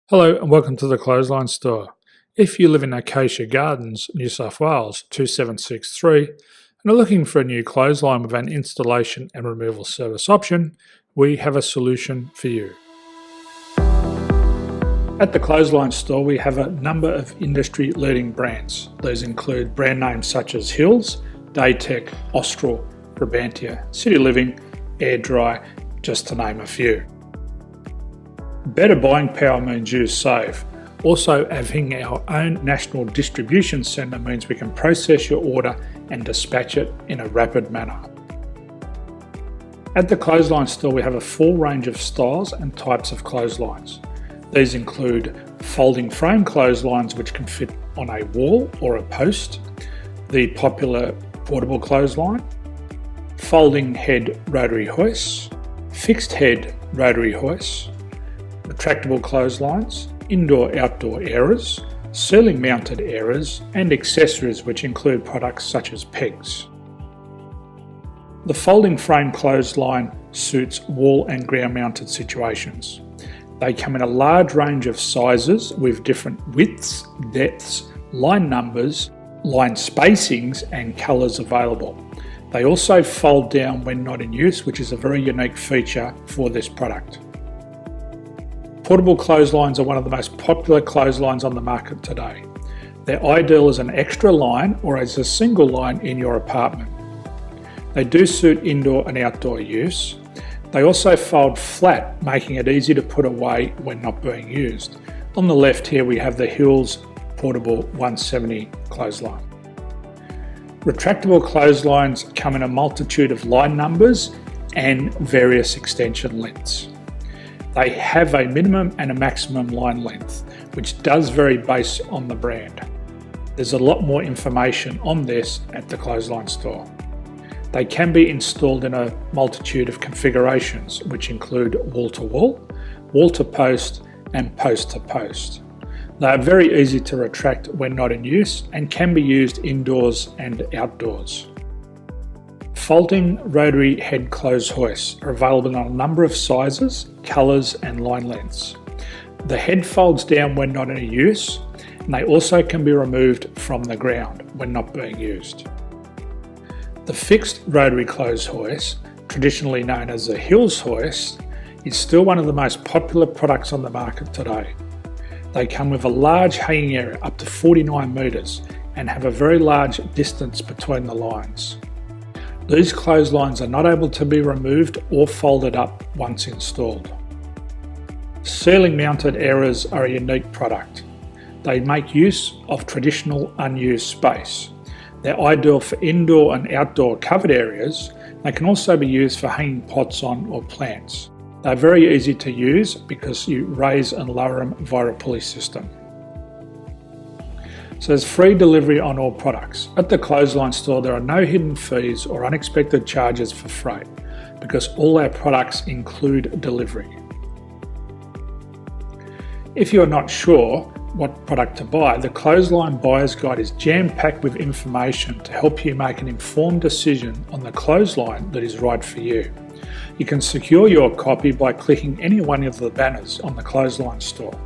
Hello and welcome to the Clothesline Store. If you live in Acacia Gardens, New South Wales 2763 and are looking for a new clothesline with an installation and removal service option, we have a solution for you. At the Clothesline Store we have a number of industry leading brands. These include brand names such as Hills, Daytech, Austral, Brabantia, City Living, Air Dry, just to name a few. Better buying power means you save. Also, having our own national distribution centre means we can process your order and dispatch it in a rapid manner. At the Clothesline Store we have a full range of styles and types of clotheslines. These include folding frame clotheslines which can fit on a wall or a post, the popular portable clothesline, folding head rotary hoists, fixed head rotary hoists, retractable clotheslines, indoor-outdoor airers, ceiling mounted airers and accessories which include products such as pegs. The folding frame clothesline suits wall and ground mounted situations. They come in a large range of sizes with different widths, depths, line numbers, line spacings and colours available. They also fold down when not in use, which is a very unique feature for this product. Portable clotheslines are one of the most popular clotheslines on the market today. They're ideal as an extra line or as a single line in your apartment. They do suit indoor and outdoor use. They also fold flat, making it easy to put away when not being used. On the left here we have the Hills Portable 170 clothesline. Retractable clotheslines come in a multitude of line numbers and various extension lengths. They have a minimum and a maximum line length, which does vary based on the brand. There's a lot more information on this at the Clothesline Store. They can be installed in a multitude of configurations, which include wall-to-wall, wall-to-post and post-to-post. They are very easy to retract when not in use and can be used indoors and outdoors. Folding rotary head clothes hoists are available in a number of sizes, colours and line lengths. The head folds down when not in use and they also can be removed from the ground when not being used. The fixed rotary clothes hoist, traditionally known as the Hills hoist, is still one of the most popular products on the market today. They come with a large hanging area up to 49 metres and have a very large distance between the lines. These clotheslines are not able to be removed or folded up once installed. Ceiling mounted airers are a unique product. They make use of traditional unused space. They're ideal for indoor and outdoor covered areas. They can also be used for hanging pots on or plants. They're very easy to use because you raise and lower them via a pulley system. So there's free delivery on all products. At the Clothesline Store there are no hidden fees or unexpected charges for freight because all our products include delivery. If you are not sure what product to buy, the Clothesline Buyer's Guide is jam-packed with information to help you make an informed decision on the clothesline that is right for you. You can secure your copy by clicking any one of the banners on the Clothesline Store.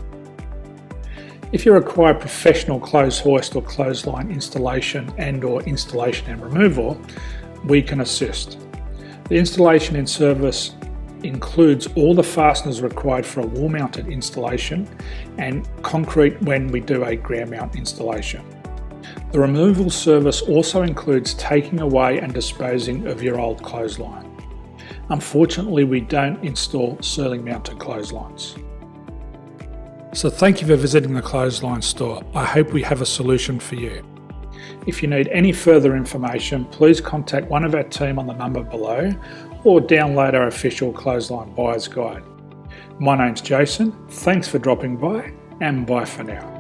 If you require professional clothes hoist or clothesline installation and/or installation and removal, we can assist. The installation and service includes all the fasteners required for a wall-mounted installation and concrete when we do a ground mount installation. The removal service also includes taking away and disposing of your old clothesline. Unfortunately, we don't install ceiling mounted clotheslines. So thank you for visiting the Clothesline Store. I hope we have a solution for you. If you need any further information, please contact one of our team on the number below or download our official Clothesline Buyer's Guide. My name's Jason, thanks for dropping by and bye for now.